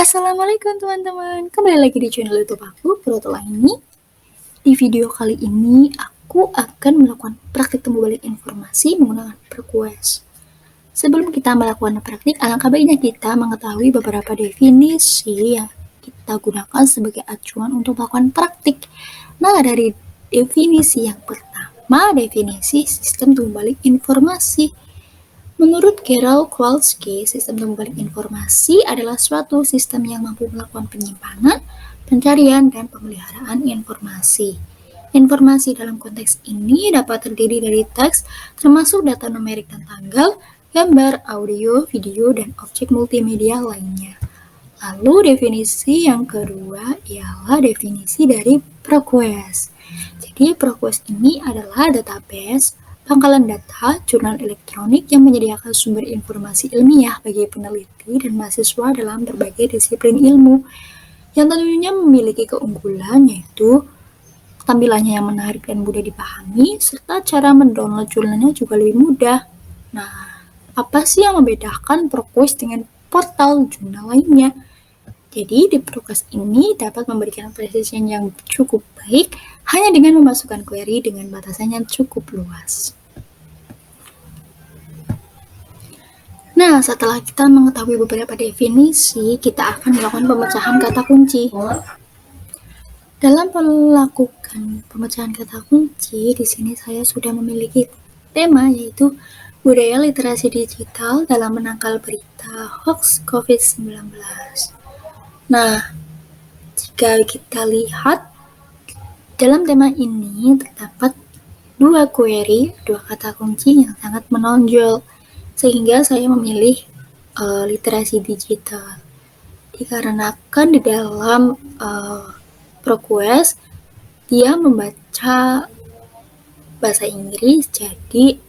Assalamualaikum teman-teman, kembali lagi di channel YouTube aku, Purotola ini. Di video kali ini, aku akan melakukan praktik temu balik informasi menggunakan ProQuest. Sebelum kita melakukan praktik, alangkah baiknya kita mengetahui beberapa definisi yang kita gunakan sebagai acuan untuk melakukan praktik. Nah, dari definisi yang pertama, definisi sistem temu balik informasi. Menurut Carol Kowalski, sistem temu balik informasi adalah suatu sistem yang mampu melakukan penyimpanan, pencarian, dan pemeliharaan informasi. Informasi dalam konteks ini dapat terdiri dari teks, termasuk data numerik dan tanggal, gambar, audio, video, dan objek multimedia lainnya. Lalu definisi yang kedua ialah definisi dari ProQuest. Jadi ProQuest ini adalah database, pangkalan data, jurnal elektronik yang menyediakan sumber informasi ilmiah bagi peneliti dan mahasiswa dalam berbagai disiplin ilmu, yang tentunya memiliki keunggulan yaitu tampilannya yang menarik dan mudah dipahami, serta cara mendownload jurnalnya juga lebih mudah. Nah, apa sih yang membedakan ProQuest dengan portal jurnal lainnya? Jadi, di ProQuest ini dapat memberikan precision yang cukup baik hanya dengan memasukkan query dengan batasan yang cukup luas. Nah, setelah kita mengetahui beberapa definisi, kita akan melakukan pemecahan kata kunci. Dalam melakukan pemecahan kata kunci, di sini saya sudah memiliki tema yaitu budaya literasi digital dalam menangkal berita hoax COVID-19. Nah, jika kita lihat dalam tema ini terdapat dua query, dua kata kunci yang sangat menonjol, sehingga saya memilih literasi digital. Dikarenakan di dalam ProQuest dia membaca bahasa Inggris, jadi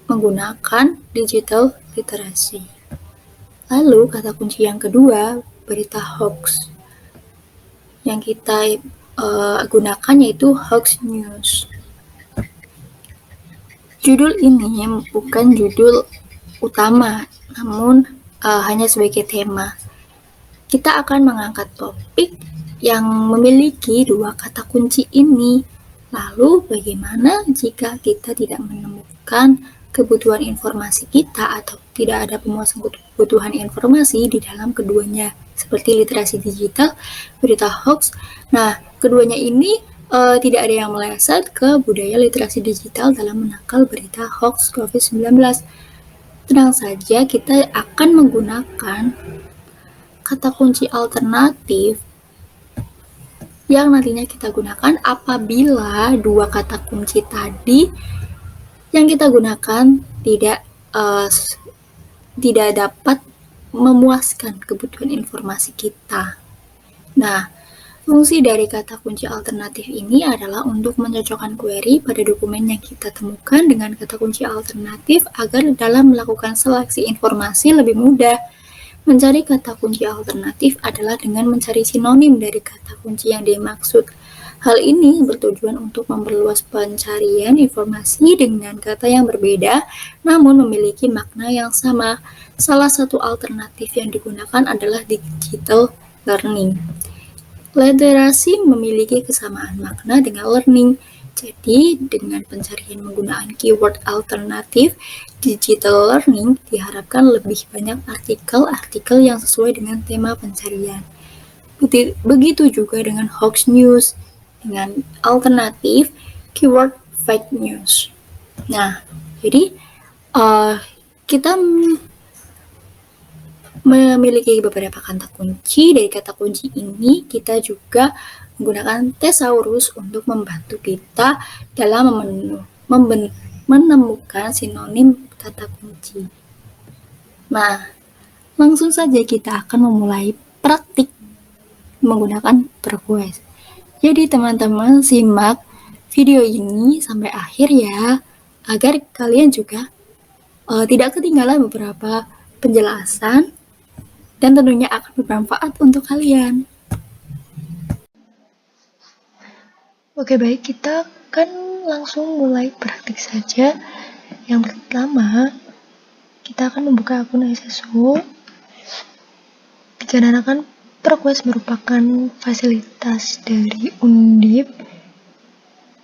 menggunakan digital literasi. Lalu kata kunci yang kedua, berita hoax. Yang kita gunakan yaitu hoax news. Judul ini bukan judul utama, namun hanya sebagai tema. Kita akan mengangkat topik yang memiliki dua kata kunci ini. Lalu bagaimana jika kita tidak menemukan kebutuhan informasi kita atau tidak ada pemuasan kebutuhan informasi di dalam keduanya, seperti literasi digital, berita hoax. Nah, keduanya ini tidak ada yang meleset ke budaya literasi digital dalam menangkal berita hoax COVID-19. Tenang saja, kita akan menggunakan kata kunci alternatif yang nantinya kita gunakan apabila dua kata kunci tadi yang kita gunakan tidak dapat memuaskan kebutuhan informasi kita. Nah, fungsi dari kata kunci alternatif ini adalah untuk mencocokkan query pada dokumen yang kita temukan dengan kata kunci alternatif agar dalam melakukan seleksi informasi lebih mudah. Mencari kata kunci alternatif adalah dengan mencari sinonim dari kata kunci yang dimaksud. Hal ini bertujuan untuk memperluas pencarian informasi dengan kata yang berbeda, namun memiliki makna yang sama. Salah satu alternatif yang digunakan adalah digital learning. Literasi memiliki kesamaan makna dengan learning. Jadi, dengan pencarian menggunakan keyword alternatif, digital learning diharapkan lebih banyak artikel-artikel yang sesuai dengan tema pencarian. Begitu juga dengan hoax news, dengan alternatif keyword fake news. Nah, jadi kita memiliki beberapa kata kunci. Dari kata kunci ini kita juga menggunakan thesaurus untuk membantu kita dalam menemukan sinonim kata kunci. Nah, langsung saja kita akan memulai praktik menggunakan ProQuest. Jadi teman-teman simak video ini sampai akhir ya, agar kalian juga tidak ketinggalan beberapa penjelasan dan tentunya akan bermanfaat untuk kalian. Oke, baik, kita akan langsung mulai praktik saja. Yang pertama, kita akan membuka akun SSO, dikarenakan ProQuest merupakan fasilitas dari Undip.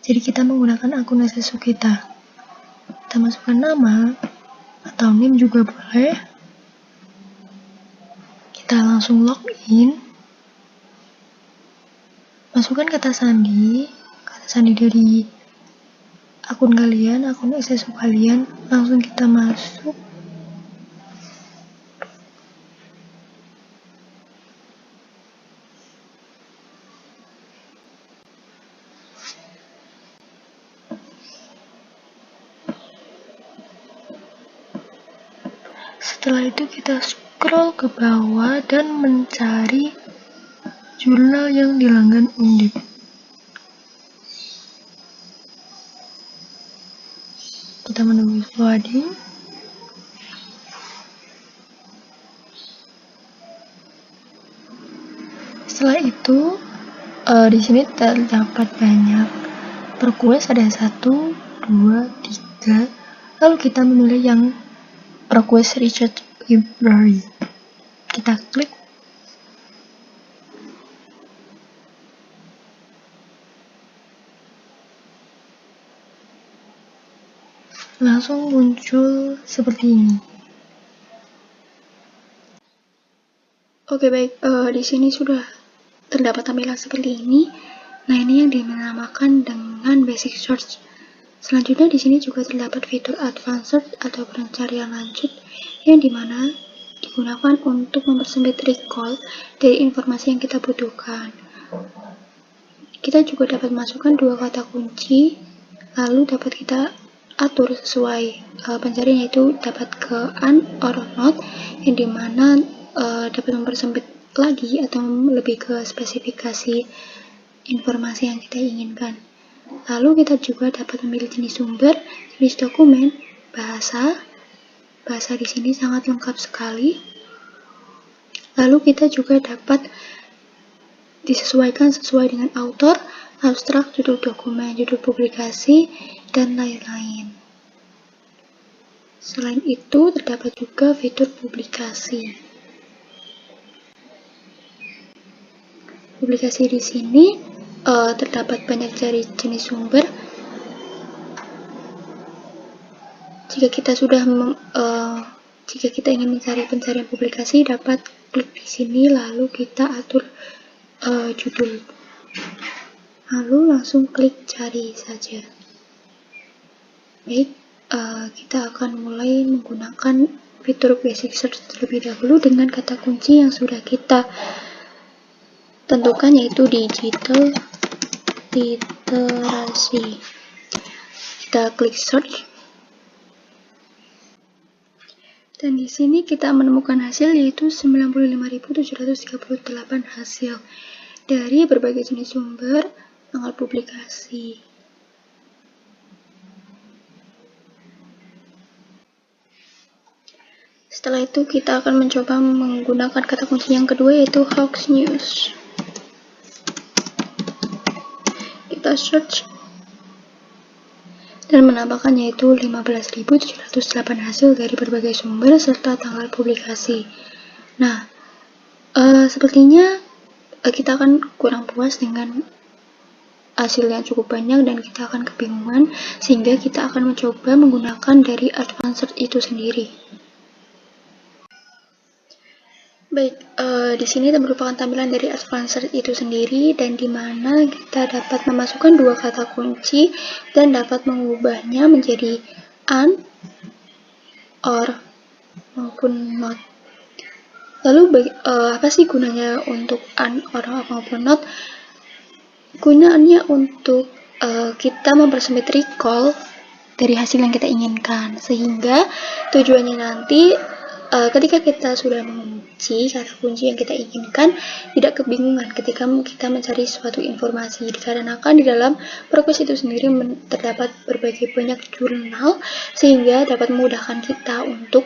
Jadi kita menggunakan akun SSU kita. Kita masukkan nama atau NIM juga boleh. Kita langsung login. Masukkan kata sandi dari akun kalian, akun SSU kalian. Langsung kita masuk. Setelah itu kita scroll ke bawah dan mencari jurnal yang dilanggan Undip. Kita menunggu loading. Setelah itu, di sini terdapat banyak ProQuest, ada 1, 2, 3. Lalu kita memilih yang ProQuest Research Library. Kita klik. Langsung muncul seperti ini. Oke, baik. Di sini sudah terdapat tampilan seperti ini. Nah, ini yang dinamakan dengan basic search. Selanjutnya di sini juga terdapat fitur advanced search atau pencarian lanjut yang dimana digunakan untuk mempersempit recall dari informasi yang kita butuhkan. Kita juga dapat masukkan 2 kata kunci, lalu dapat kita atur sesuai pencarian, yaitu dapat ke un or not, yang dimana dapat mempersempit lagi atau lebih ke spesifikasi informasi yang kita inginkan. Lalu kita juga dapat memilih jenis sumber, jenis dokumen, bahasa di sini sangat lengkap sekali. Lalu kita juga dapat disesuaikan sesuai dengan author, abstrak, judul dokumen, judul publikasi, dan lain-lain. Selain itu, terdapat juga fitur publikasi. Publikasi di sini terdapat banyak dari jenis sumber. Jika kita ingin mencari pencarian publikasi, dapat klik di sini, lalu kita atur judul, lalu langsung klik cari saja. Baik, kita akan mulai menggunakan fitur basic search terlebih dahulu dengan kata kunci yang sudah kita tentukan, yaitu digital literasi. Kita klik search. Dan di sini kita menemukan hasil, yaitu 95.738 hasil dari berbagai jenis sumber, tanggal publikasi. Setelah itu kita akan mencoba menggunakan kata kunci yang kedua, yaitu hoax news. Kita search dan menambahkan, yaitu 15.708 hasil dari berbagai sumber serta tanggal publikasi. Nah, sepertinya kita akan kurang puas dengan hasil yang cukup banyak dan kita akan kebingungan, sehingga kita akan mencoba menggunakan dari advanced itu sendiri. Baik, di sini merupakan tampilan dari advanced itu sendiri, dan di mana kita dapat memasukkan 2 kata kunci dan dapat mengubahnya menjadi un, or, maupun not. Lalu apa sih gunanya untuk un, or, maupun not? Gunaannya untuk kita mempersempit recall dari hasil yang kita inginkan, sehingga tujuannya nanti ketika kita sudah mengunci kata kunci yang kita inginkan, tidak kebingungan ketika kita mencari suatu informasi, dikarenakan di dalam ProQuest itu sendiri terdapat berbagai banyak jurnal, sehingga dapat memudahkan kita untuk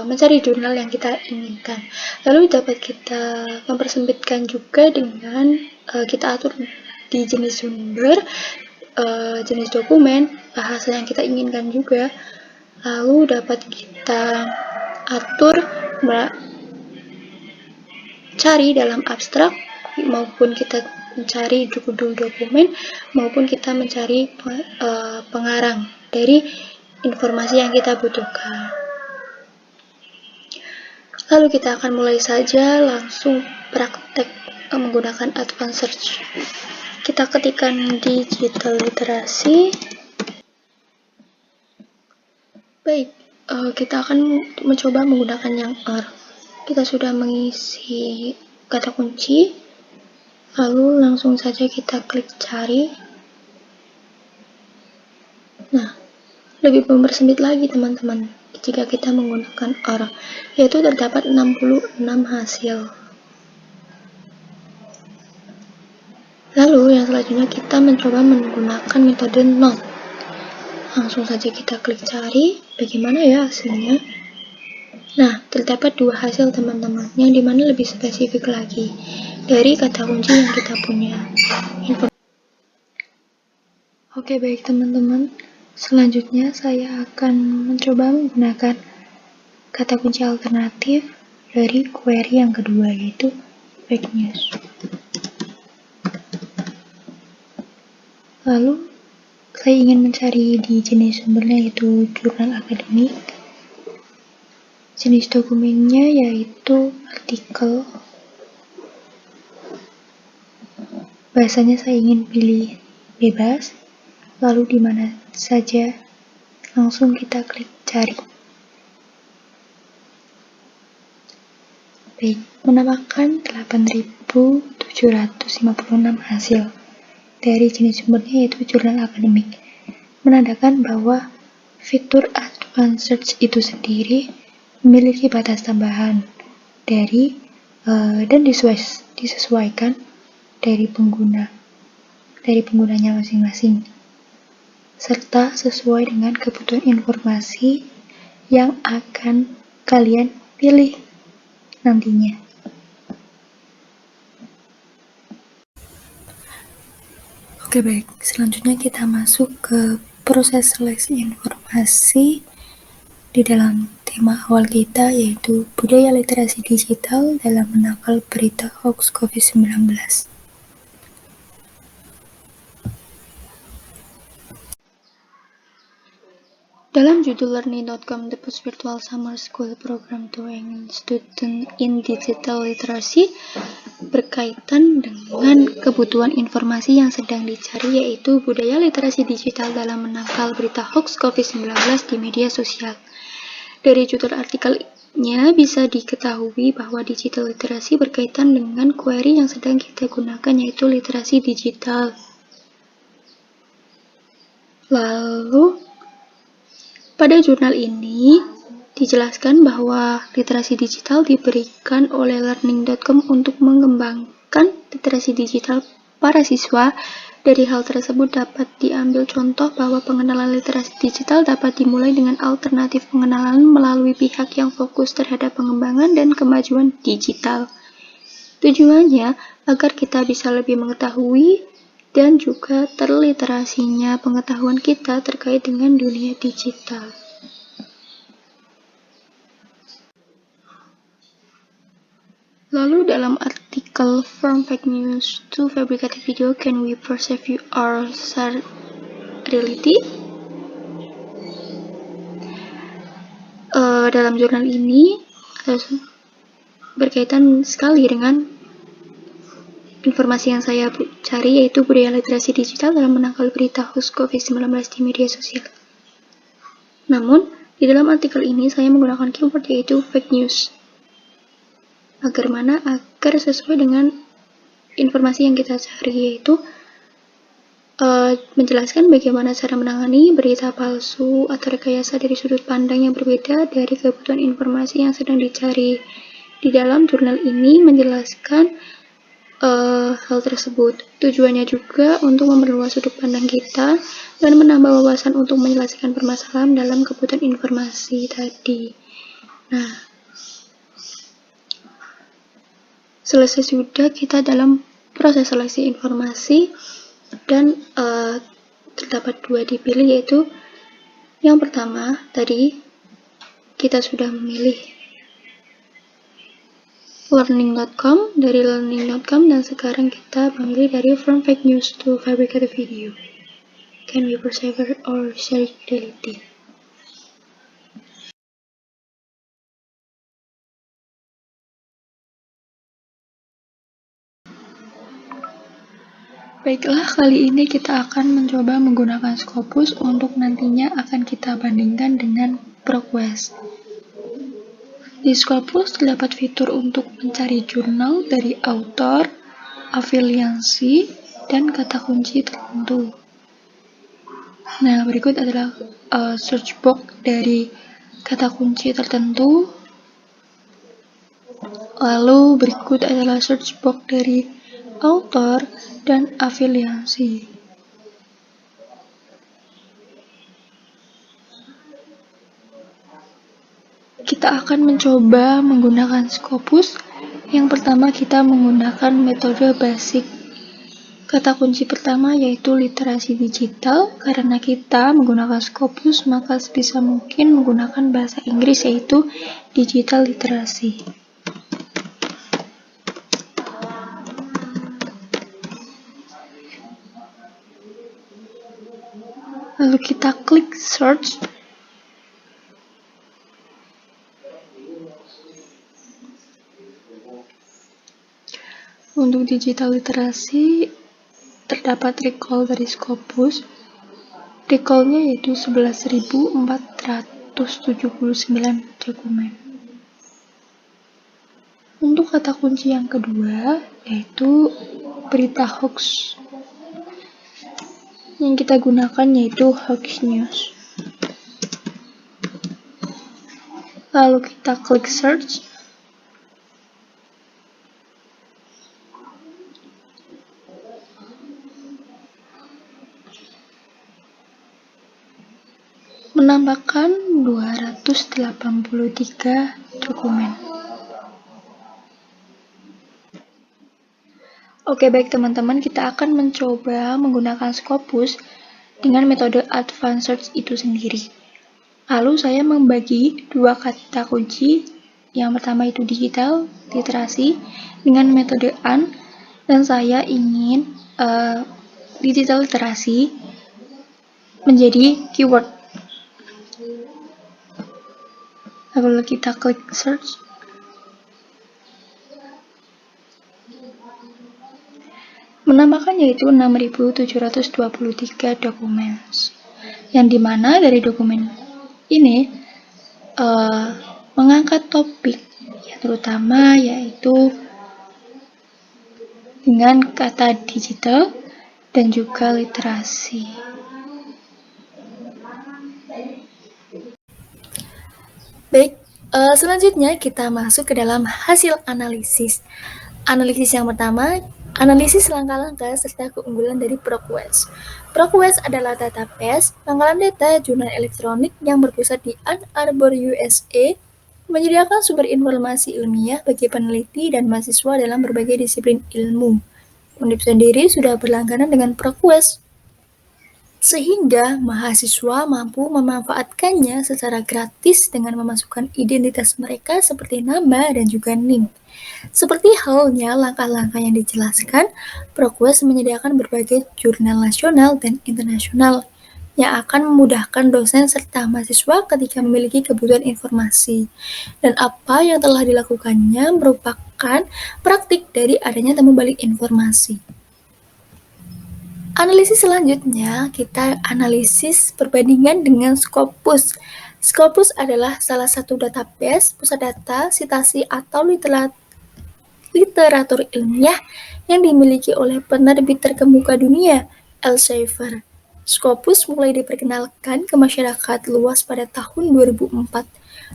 mencari jurnal yang kita inginkan. Lalu dapat kita mempersempitkan juga dengan kita atur di jenis sumber, jenis dokumen, bahasa yang kita inginkan juga. Lalu dapat kita atur cari dalam abstrak, maupun kita mencari judul dokumen, maupun kita mencari pengarang dari informasi yang kita butuhkan. Lalu kita akan mulai saja langsung praktek menggunakan advanced search. Kita ketikkan digital literasi. Baik, kita akan mencoba menggunakan yang R. Kita sudah mengisi kata kunci, lalu langsung saja kita klik cari. Nah, lebih mempersempit lagi teman-teman jika kita menggunakan R, yaitu terdapat 66 hasil. Lalu yang selanjutnya kita mencoba menggunakan metode not. Langsung saja kita klik cari, bagaimana ya hasilnya. Nah, terdapat 2 hasil teman-teman, yang dimana lebih spesifik lagi dari kata kunci yang kita punya. Oke, baik teman-teman, selanjutnya saya akan mencoba menggunakan kata kunci alternatif dari query yang kedua, yaitu fake news. Lalu saya ingin mencari di jenis sumbernya, yaitu jurnal akademik. Jenis dokumennya yaitu artikel. Bahasanya saya ingin pilih bebas. Lalu di mana saja, langsung kita klik cari. Baik, menampakkan 8.756 hasil dari jenis sumbernya, yaitu jurnal akademik, menandakan bahwa fitur advanced search itu sendiri memiliki batas tambahan dari dan disesuaikan dari penggunanya masing-masing, serta sesuai dengan kebutuhan informasi yang akan kalian pilih nantinya. Oke, baik, selanjutnya kita masuk ke proses seleksi informasi di dalam tema awal kita, yaitu budaya literasi digital dalam menangkal berita hoax COVID-19. Dalam judul learning.com, The Post Virtual Summer School Program to Engage Student in Digital Literacy, berkaitan dengan kebutuhan informasi yang sedang dicari, yaitu budaya literasi digital dalam menangkal berita hoax COVID-19 di media sosial. Dari judul artikelnya bisa diketahui bahwa digital literasi berkaitan dengan query yang sedang kita gunakan, yaitu literasi digital. Lalu, pada jurnal ini dijelaskan bahwa literasi digital diberikan oleh learning.com untuk mengembangkan literasi digital para siswa. Dari hal tersebut dapat diambil contoh bahwa pengenalan literasi digital dapat dimulai dengan alternatif pengenalan melalui pihak yang fokus terhadap pengembangan dan kemajuan digital. Tujuannya agar kita bisa lebih mengetahui dan juga terliterasinya pengetahuan kita terkait dengan dunia digital. Lalu dalam artikel From Fake News to Fabricated Video, Can We Perceive Our Reality? Dalam jurnal ini berkaitan sekali dengan informasi yang saya cari, yaitu budaya literasi digital dalam menangkal berita hoax COVID-19 di media sosial. Namun, di dalam artikel ini saya menggunakan keyword yaitu fake news. Agar sesuai dengan informasi yang kita cari, yaitu menjelaskan bagaimana cara menangani berita palsu atau rekayasa dari sudut pandang yang berbeda dari kebutuhan informasi yang sedang dicari. Di dalam jurnal ini menjelaskan hal tersebut. Tujuannya juga untuk memperluas sudut pandang kita dan menambah wawasan untuk menyelesaikan permasalahan dalam kebutuhan informasi tadi. Nah, selesai sudah kita dalam proses seleksi informasi, dan terdapat 2 dipilih, yaitu yang pertama tadi kita sudah memilih learning.com, dari learning.com, dan sekarang kita memilih dari from fake news to fabricated video. Can we persevere or share reality? Baiklah, kali ini kita akan mencoba menggunakan Scopus untuk nantinya akan kita bandingkan dengan ProQuest. Di Scopus terdapat fitur untuk mencari jurnal dari autor, afiliasi, dan kata kunci tertentu. Nah, berikut adalah search box dari kata kunci tertentu. Lalu berikut adalah search box dari autor dan afiliasi. Kita akan mencoba menggunakan Scopus. Yang pertama kita menggunakan metode basic. Kata kunci pertama yaitu literasi digital. Karena kita menggunakan Scopus, maka sebisa mungkin menggunakan bahasa Inggris yaitu digital literasi. Lalu kita klik search. Untuk digital literasi terdapat recall dari Scopus. Recall-nya yaitu 11.479 dokumen. Untuk kata kunci yang kedua yaitu berita hoax. Yang kita gunakan yaitu hoax news. Lalu kita klik search. Menambahkan 283 dokumen. Oke, baik teman-teman, kita akan mencoba menggunakan Scopus dengan metode advanced search itu sendiri. Lalu saya membagi dua kata kunci. Yang pertama itu digital literasi dengan metode AN, dan saya ingin digital literasi menjadi keyword. Lalu kita klik search. Menambahkan yaitu 6.723 dokumen. Yang dimana dari dokumen ini mengangkat topik yang terutama yaitu dengan kata digital dan juga literasi. Baik, selanjutnya kita masuk ke dalam hasil analisis. Analisis yang pertama, analisis langkah-langkah serta keunggulan dari ProQuest. ProQuest adalah database pengolahan data jurnal elektronik yang berpusat di Ann Arbor, USA, menyediakan sumber informasi ilmiah bagi peneliti dan mahasiswa dalam berbagai disiplin ilmu. Undip sendiri sudah berlangganan dengan ProQuest, sehingga mahasiswa mampu memanfaatkannya secara gratis dengan memasukkan identitas mereka seperti nama dan juga NIM. Seperti halnya langkah-langkah yang dijelaskan, ProQuest menyediakan berbagai jurnal nasional dan internasional yang akan memudahkan dosen serta mahasiswa ketika memiliki kebutuhan informasi. Dan apa yang telah dilakukannya merupakan praktik dari adanya temu balik informasi. Analisis selanjutnya, kita analisis perbandingan dengan Scopus. Scopus adalah salah satu database pusat data, sitasi, atau literatur ilmiah yang dimiliki oleh penerbit terkemuka dunia, Elsevier. Scopus mulai diperkenalkan ke masyarakat luas pada tahun 2004.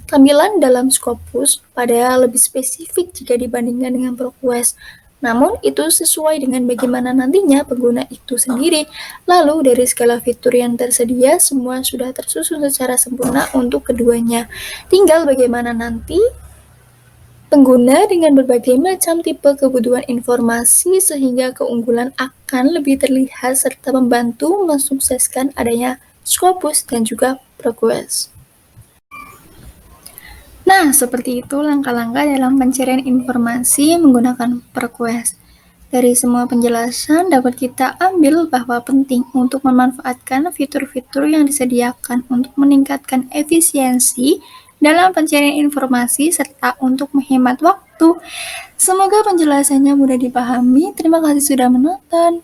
Tampilan dalam Scopus pada lebih spesifik jika dibandingkan dengan ProQuest. Namun, itu sesuai dengan bagaimana nantinya pengguna itu sendiri. Lalu, dari skala fitur yang tersedia, semua sudah tersusun secara sempurna untuk keduanya. Tinggal bagaimana nanti pengguna dengan berbagai macam tipe kebutuhan informasi sehingga keunggulan akan lebih terlihat serta membantu mensukseskan adanya Scopus dan juga ProQuest. Nah, seperti itu langkah-langkah dalam pencarian informasi menggunakan PerQuest. Dari semua penjelasan dapat kita ambil bahwa penting untuk memanfaatkan fitur-fitur yang disediakan untuk meningkatkan efisiensi dalam pencarian informasi serta untuk menghemat waktu. Semoga penjelasannya mudah dipahami. Terima kasih sudah menonton.